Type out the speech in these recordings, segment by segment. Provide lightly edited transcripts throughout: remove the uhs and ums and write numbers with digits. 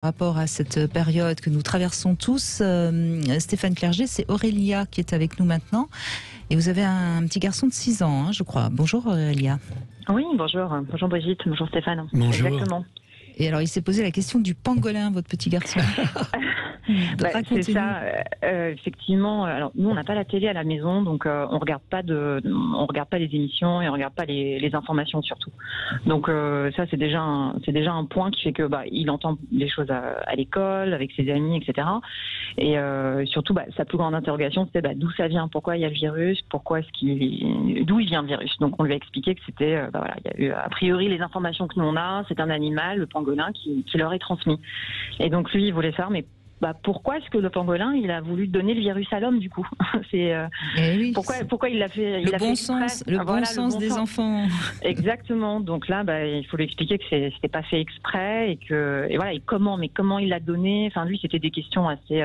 Rapport à cette période que nous traversons tous, Stéphane Clerget, c'est Aurélia qui est avec nous maintenant. Et vous avez un petit garçon de 6 ans, hein, je crois. Bonjour Aurélia. Oui, bonjour. Bonjour Brigitte, bonjour Stéphane. Bonjour. Exactement. Et alors, il s'est posé la question du pangolin, votre petit garçon. C'est ça, effectivement. Alors, nous, on n'a pas la télé à la maison, donc on regarde pas les émissions et on regarde pas les informations surtout. Donc ça, c'est déjà un point qui fait que il entend des choses à l'école, avec ses amis, etc. Et surtout, sa plus grande interrogation, c'était d'où ça vient, pourquoi il y a le virus, d'où il vient le virus. Donc on lui a expliqué que c'était, il y a eu a priori les informations que nous on a, c'est un animal, le pangolin, qui leur est transmis. Et donc lui, il voulait savoir, mais pourquoi est-ce que le pangolin il a voulu donner le virus à l'homme du coup? C'est oui, pourquoi il l'a fait? Le bon sens des enfants. Exactement. Donc là, il faut lui expliquer que c'était pas fait exprès et comment il l'a donné. Enfin lui, c'était des questions assez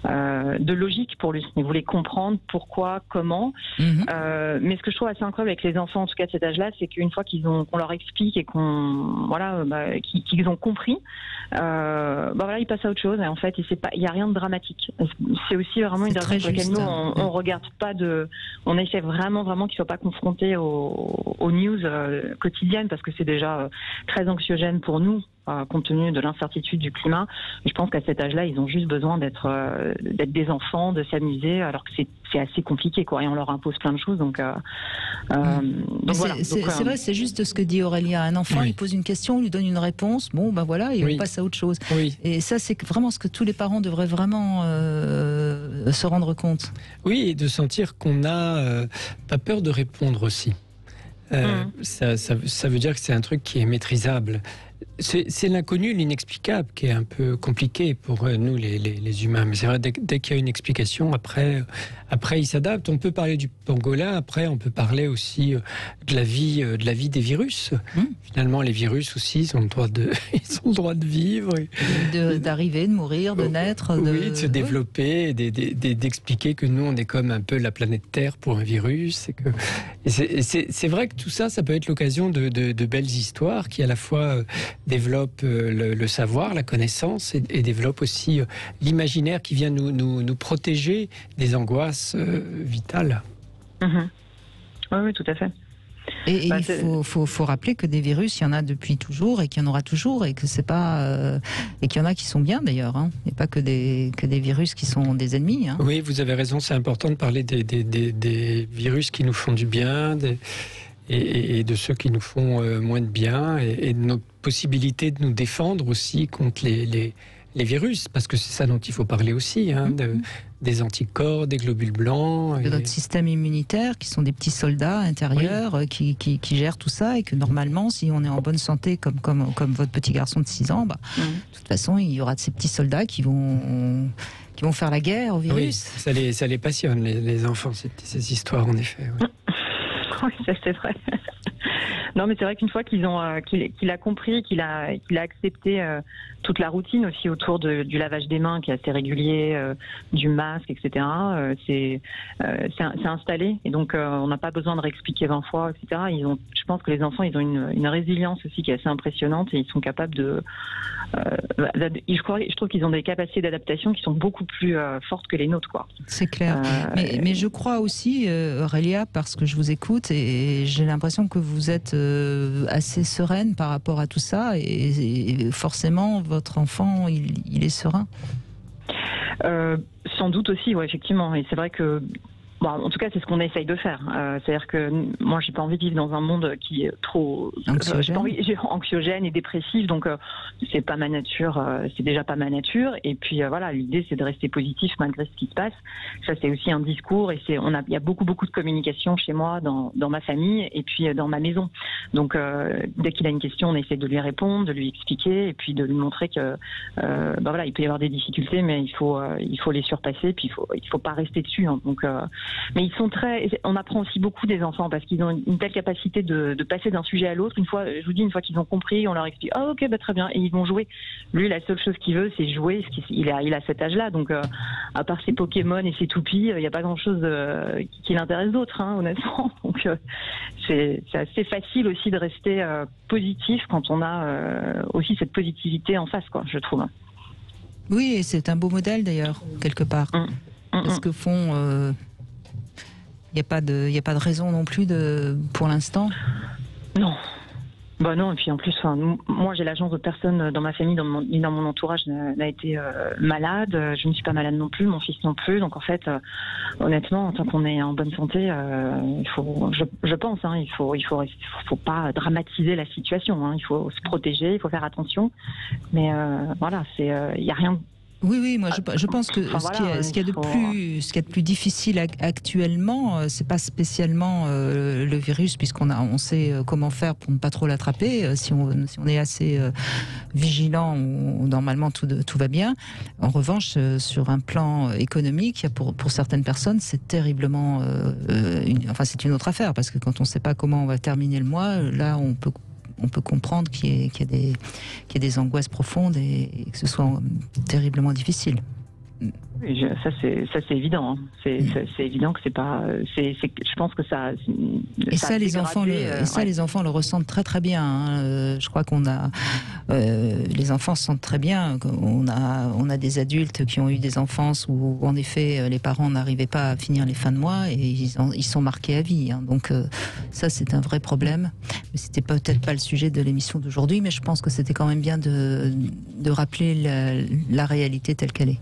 de logique pour lui. Il voulait comprendre pourquoi, comment. Mais ce que je trouve assez incroyable avec les enfants, en tout cas de cet âge-là, c'est qu'une fois qu'on leur explique et qu'ils ont compris, ils passent à autre chose. Et en fait, il n'y a rien de dramatique. C'est aussi vraiment une raison pour laquelle nous, on regarde pas on essaie vraiment qu'ils ne soient pas confrontés aux news quotidiennes parce que c'est déjà très anxiogène pour nous, compte tenu de l'incertitude du climat. Et je pense qu'à cet âge-là, ils ont juste besoin d'être des enfants, de s'amuser, alors que c'est assez compliqué, quoi. Et on leur impose plein de choses. Donc voilà. C'est vrai, c'est juste ce que dit Aurélia. Un enfant, il pose une question, on lui donne une réponse. Bon, et on passe à autre chose. Oui. Et ça, c'est vraiment ce que tous les parents devraient vraiment se rendre compte. Oui, et de sentir qu'on n'a pas peur de répondre aussi. Ça veut dire que c'est un truc qui est maîtrisable. C'est l'inconnu, l'inexplicable qui est un peu compliqué pour nous les humains. Mais c'est vrai, dès qu'il y a une explication, après ils s'adaptent. On peut parler du pangolin, après on peut parler aussi de la vie des virus. Finalement, les virus aussi, ils ont le droit de vivre. D'arriver, de mourir, de naître. De se développer, et d'expliquer que nous, on est comme un peu la planète Terre pour un virus. C'est vrai que tout ça, ça peut être l'occasion de belles histoires qui à la fois développe le savoir, la connaissance et développe aussi l'imaginaire qui vient nous protéger des angoisses vitales. Oui, tout à fait. Et il faut rappeler que des virus, il y en a depuis toujours et qu'il y en aura toujours et que c'est pas et qu'il y en a qui sont bien d'ailleurs, hein, et pas que des virus qui sont des ennemis. Hein. Oui, vous avez raison, c'est important de parler des virus qui nous font du bien. Et de ceux qui nous font moins de bien, et de notre possibilité de nous défendre aussi contre les virus, parce que c'est ça dont il faut parler aussi, des anticorps, des globules blancs. De notre système immunitaire, qui sont des petits soldats intérieurs qui gèrent tout ça, et que normalement, si on est en bonne santé, comme votre petit garçon de 6 ans, de toute façon, il y aura de ces petits soldats qui vont faire la guerre au virus. Oui, ça les passionne, les enfants, ces histoires, en effet. Oui. Oui, ça c'est vrai. Non, mais c'est vrai qu'une fois qu'il a compris, qu'il a accepté toute la routine aussi autour du lavage des mains qui est assez régulier, du masque, etc. C'est installé, et donc on n'a pas besoin de réexpliquer 20 fois, etc. Je pense que les enfants, ils ont une résilience aussi qui est assez impressionnante, et ils sont capables je trouve qu'ils ont des capacités d'adaptation qui sont beaucoup plus fortes que les nôtres, quoi. C'est clair. Mais je crois aussi, Aurélia, parce que je vous écoute et j'ai l'impression que vous êtes assez sereine par rapport à tout ça, et forcément votre enfant il est serein. Sans doute aussi, ouais, effectivement. Et c'est vrai que en tout cas, c'est ce qu'on essaye de faire. C'est-à-dire que moi, j'ai pas envie de vivre dans un monde qui est trop anxiogène et dépressif. Donc, c'est pas ma nature. C'est déjà pas ma nature. Et puis l'idée, c'est de rester positif malgré ce qui se passe. Ça, c'est aussi un discours. Et il y a beaucoup de communication chez moi, dans ma famille, et puis dans ma maison. Donc, dès qu'il a une question, on essaie de lui répondre, de lui expliquer, et puis de lui montrer que, il peut y avoir des difficultés, mais il faut les surpasser. Puis il faut pas rester dessus. Hein. Donc Mais ils sont on apprend aussi beaucoup des enfants parce qu'ils ont une telle capacité de passer d'un sujet à l'autre. Une fois qu'ils ont compris, on leur explique, ah ok, bah très bien, et ils vont jouer. Lui, la seule chose qu'il veut, c'est jouer, parce qu'il a cet âge-là, donc à part ses Pokémon et ses toupies, il n'y a pas grand-chose qui l'intéresse d'autre, hein, honnêtement. Donc c'est assez facile aussi de rester positif quand on a aussi cette positivité en face, quoi, je trouve. Oui, et c'est un beau modèle d'ailleurs, quelque part. Parce que il n'y a pas de raison non plus pour l'instant. Non. Bah non, et puis en plus, moi j'ai la chance de personne dans ma famille, ni dans mon entourage n'a été malade. Je ne suis pas malade non plus, mon fils non plus. Donc en fait, honnêtement, tant qu'on est en bonne santé, je pense, hein, il faut pas dramatiser la situation. Hein, il faut se protéger, il faut faire attention. Mais voilà, il y a rien. Oui, moi je pense que ce qu'il y a de plus difficile actuellement, c'est pas spécialement le virus, on sait comment faire pour ne pas trop l'attraper. Si on est assez vigilant, normalement tout va bien. En revanche, sur un plan économique, pour certaines personnes, c'est terriblement, c'est une autre affaire, parce que quand on ne sait pas comment on va terminer le mois, là on peut comprendre qu'il y a des angoisses profondes et que ce soit terriblement difficile. Ça c'est évident. Hein. C'est évident que c'est pas. Je pense que ça. Et ça, les enfants le ressentent très très bien. Hein. Je crois les enfants sentent très bien. On a des adultes qui ont eu des enfances où en effet les parents n'arrivaient pas à finir les fins de mois et ils sont marqués à vie. Hein. Donc ça c'est un vrai problème. Mais c'était peut-être pas le sujet de l'émission d'aujourd'hui, mais je pense que c'était quand même bien de rappeler la réalité telle qu'elle est.